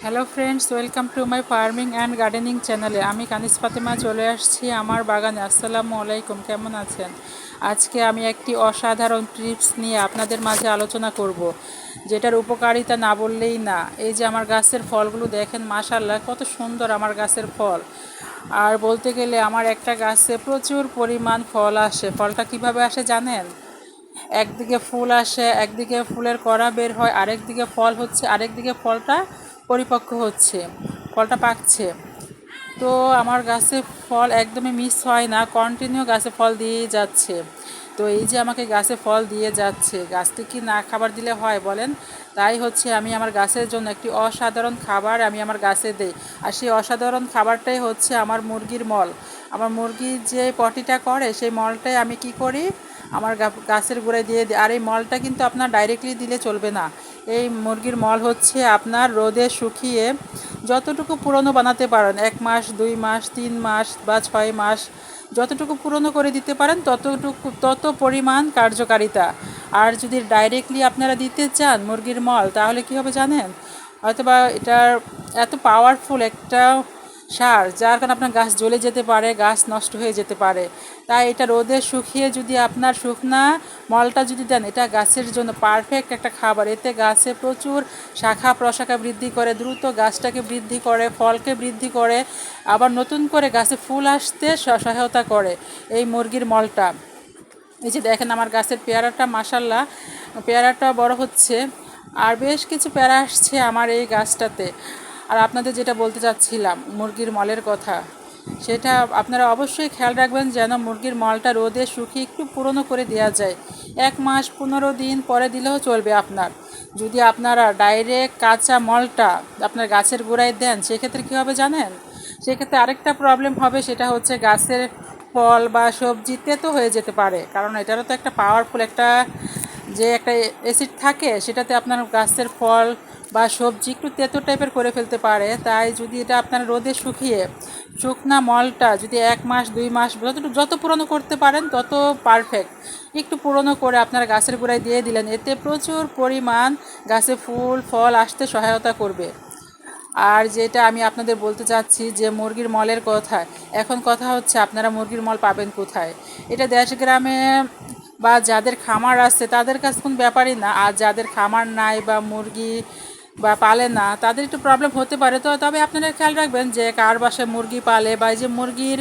Hello friends, welcome to my farming and gardening চ্যানেলে। আমি কানিস ফাতেমা চলে আসছি আমার বাগানে। আসসালামু আলাইকুম, কেমন আছেন? আজকে আমি একটি অসাধারণ টিপস নিয়ে আপনাদের মাঝে আলোচনা করব, যেটার উপকারিতা না বললেই না। এই যে আমার গাছের ফলগুলো দেখেন, মাশাআল্লাহ কত সুন্দর আমার গাছের ফল। আর বলতে গেলে আমার একটা গাছে প্রচুর পরিমাণ ফল আসে। ফলটা কিভাবে আসে জানেন? একদিকে ফুল আসে, একদিকে ফুলের কড়া বের হয়, আরেকদিকে ফল হচ্ছে, আরেকদিকে ফলটা পরিপক্ক হচ্ছে, ফলটা পাকছে। তো আমার গাছে ফল একদমই মিস হয় না, কন্টিনিউ গাছে ফল দিয়েই যাচ্ছে। তো এই যে আমাকে গাছে ফল দিয়ে যাচ্ছে, গাছকে কি না খাবার দিলে হয় বলেন? তাই হচ্ছে আমি আমার গাছের জন্য একটি অসাধারণ খাবার আমি আমার গাছে দেই। আর সেই অসাধারণ খাবারটাই হচ্ছে আমার মুরগির মল। আমার মুরগির যে পটিটা করে সেই মলটাই আমি কি করি, আমার গাছের গোড়ায় দিয়ে দিই। আর এই মলটা কিন্তু আপনার ডাইরেক্টলি দিলে চলবে না। এই মুরগির মল হচ্ছে আপনার রোদে শুকিয়ে যতটুকু পুরনো বানাতে পারেন, 1 মাস, 2 মাস, 3 মাস বা 6 মাস, যতটুকু পুরনো করে দিতে পারেন তত পরিমাণ কার্যকারিতা। আর যদি ডাইরেক্টলি আপনারা দিতে চান মুরগির মল, তাহলে কি হবে জানেন? হয়তোবা এটার এত পাওয়ারফুল একটা সার, যার কারণে আপনার গাছ জ্বলে যেতে পারে, গাছ নষ্ট হয়ে যেতে পারে। তাই এটা রোদে শুকিয়ে যদি আপনার শুকনা মলটা যদি দেন, এটা গাছের জন্য পারফেক্ট একটা খাবার। এতে গাছে প্রচুর শাখা প্রশাখা বৃদ্ধি করে, দ্রুত গাছটাকে বৃদ্ধি করে, ফলকে বৃদ্ধি করে, আবার নতুন করে গাছে ফুল আসতে সহায়তা করে এই মুরগির মলটা। এই যে দেখেন আমার গাছের পেয়ারাটা, মাশাল্লাহ পেয়ারাটা বড় হচ্ছে, আর বেশ কিছু পেয়ারা আসছে আমার এই গাছটাতে। আর আপনাদের যেটা বলতে চাচ্ছিলাম মুরগির মলের কথা, সেটা আপনারা অবশ্যই খেয়াল রাখবেন যেন মুরগির মলটা রোদে শুকিয়ে একটু পুরনো করে দেওয়া যায়। 1 মাস 15 দিন পরে দিলেও চলবে আপনার। যদি আপনারা ডাইরেক্ট কাঁচা মলটা আপনার গাছের গোড়ায় দেন, সেক্ষেত্রে কী হবে জানেন? সেক্ষেত্রে আরেকটা প্রবলেম হবে, সেটা হচ্ছে গাছের ফল বা সবজি তেতো হয়ে যেতে পারে। কারণ এটারও তো একটা পাওয়ারফুল একটা যে একটা অ্যাসিড থাকে, সেটাতে আপনার গাছের ফল বা সবজি একটু তেতো টাইপের করে ফেলতে পারে। তাই যদি এটা আপনার রোদে শুকিয়ে শুকনা মলটা যদি 1 মাস 2 মাস যত পুরনো করতে পারেন তত পারফেক্ট। একটু পুরনো করে আপনার গাছের গোড়ায় দিয়ে দিলেন, এতে প্রচুর পরিমাণ গাছে ফুল ফল আসতে সহায়তা করবে। আর যেটা আমি আপনাদের বলতে চাচ্ছি যে মুরগির মলের কথা, এখন কথা হচ্ছে আপনারা মুরগির মল পাবেন কোথায়? এটা দেশ গ্রামে বা যাদের খামার আছে তাদের কাছে কোনো ব্যাপারই না। আর যাদের খামার নাই বা মুরগি বা পালে না, তাদের একটু প্রবলেম হতে পারে। তো তবে আপনারা খেয়াল রাখবেন যে কার বাসায় মুরগি পালে বা এই যে মুরগির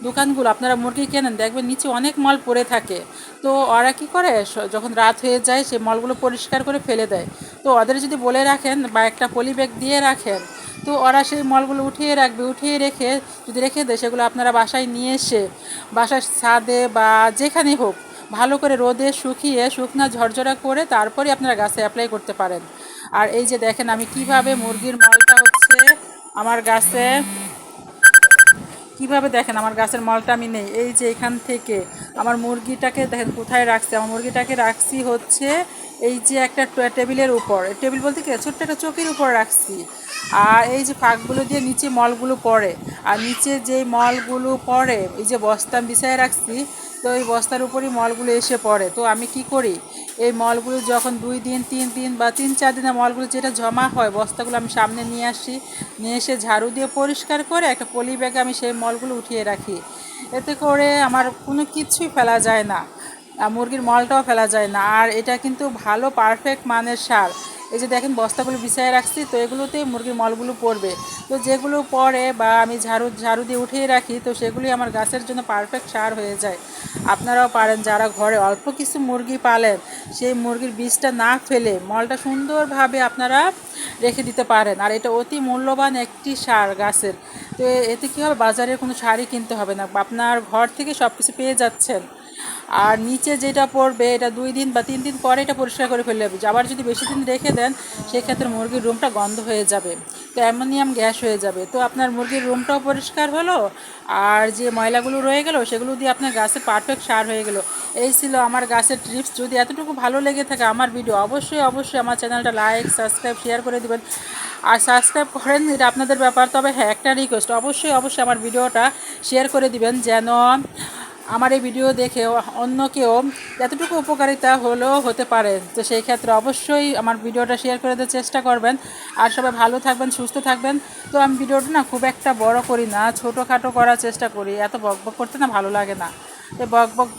দোকানগুলো, আপনারা মুরগি কেনেন, দেখবেন নিচে অনেক মল পড়ে থাকে। তো ওরা কী করে, যখন রাত হয়ে যায় সে মলগুলো পরিষ্কার করে ফেলে দেয়। তো ওদের যদি বলে রাখেন বা একটা পলি ব্যাগ দিয়ে রাখেন, তো ওরা সেই মলগুলো উঠিয়ে রাখবে। উঠিয়ে রেখে যদি রেখে দেয়, সেগুলো আপনারা বাসায় নিয়ে এসে বাসার ছাদে বা যেখানেই হোক ভালো করে রোদে শুকিয়ে শুকনা ঝরঝরা করে তারপরে আপনারা গাছে অ্যাপ্লাই করতে পারেন। আর এই যে দেখেন আমি কিভাবে মুরগির মলটা হচ্ছে আমার গাছে কিভাবে, দেখেন আমার গাছের মলটা আমি নেই, এই যে এখান থেকে আমার মুরগিটাকে দেখেন কোথায় রাখছি। আমার মুরগিটাকে রাখছি হচ্ছে এই যে একটা টেবিলের উপর, টেবিল বলতে কি ছোট্ট একটা চৌকির উপর রাখছি। আর এই যে ফাঁকগুলো দিয়ে নিচে মলগুলো পড়ে, আর নিচে যেই মলগুলো পড়ে এই যে বস্তা বিছায় রাখছি, তো এই বস্তার উপরই মলগুলো এসে পড়ে। তো আমি কি করি, এই মলগুলো যখন 2 দিন 3 দিন বা 3-4 দিনের মলগুলো যেটা জমা হয়, বস্তাগুলো আমি সামনে নিয়ে আসি, নিয়ে এসে ঝাড়ু দিয়ে পরিষ্কার করে একটা পলি ব্যাগে আমি সেই মলগুলো উঠিয়ে রাখি। এতে করে আমার কোনো কিছুই ফেলা যায় না, মুরগির মলটাও ফেলা যায় না। আর এটা কিন্তু ভালো পারফেক্ট মানের সার। এই যে দেখেন বস্তাগুলো বিছায় রাখছি, তো এগুলোতেই মুরগির মলগুলো পড়বে। তো যেগুলো পড়ে বা আমি ঝাড়ু দিয়ে উঠিয়ে রাখি, তো সেগুলি আমার গাছের জন্য পারফেক্ট সার হয়ে যায়। আপনারাও পারেন, যারা ঘরে অল্প কিছু মুরগি পালেন, সেই মুরগির বীজটা না ফেলে মলটা সুন্দরভাবে আপনারা রেখে দিতে পারেন। আর এটা অতি মূল্যবান একটি সার গাছের। তো এতে কী হবে, বাজারে কোনো সারই কিনতে হবে না, আপনার ঘর থেকে সব কিছু পেয়ে যাচ্ছেন। আর নিচে যেটা পড়বে এটা 2 দিন বা 3 দিন পরে এটা পরিষ্কার করে ফেললে হবে। আবার যদি বেশি দিন রেখে দেন, সেক্ষেত্রে মুরগির রুমটা গন্ধ হয়ে যাবে, তো অ্যামোনিয়াম গ্যাস হয়ে যাবে। তো আপনার মুরগির রুমটাও পরিষ্কার হলো, আর যে ময়লাগুলো রয়ে গেল সেগুলো দিয়ে আপনার গাছে পারফেক্ট সার হয়ে গেল। এই ছিল আমার গাছের টিপস। যদি এতটুকু ভালো লেগে থাকে আমার ভিডিও, অবশ্যই অবশ্যই আমার চ্যানেলটা লাইক সাবস্ক্রাইব শেয়ার করে দেবেন। আর সাবস্ক্রাইব করেন এটা আপনাদের ব্যাপার, তবে হ্যাঁ একটা রিকোয়েস্ট, অবশ্যই অবশ্যই আমার ভিডিওটা শেয়ার করে দিবেন যেন আমার এই ভিডিও দেখে অন্য কেউ এতটুকু উপকারিতা হলেও হতে পারে। তো সেই ক্ষেত্রে অবশ্যই আমার ভিডিওটা শেয়ার করে দেওয়ার চেষ্টা করবেন। আর সবাই ভালো থাকবেন, সুস্থ থাকবেন। তো আমি ভিডিওটা না খুব একটা বড় করি না, ছোটোখাটো করার চেষ্টা করি, এত বকবক করতে না ভালো লাগে না। এই বকবক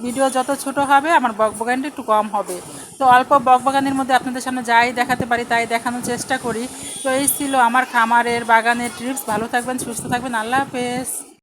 ভিডিও যত ছোট হবে আমার বকবকানিটা একটু কম হবে। তো অল্প বকবকানির মধ্যে আপনাদের সামনে যাই দেখাতে পারি তাই দেখানোর চেষ্টা করি। তো এই ছিল আমার খামারের বাগানের ট্রিপস। ভালো থাকবেন, সুস্থ থাকবেন, আল্লাহ হাফেজ।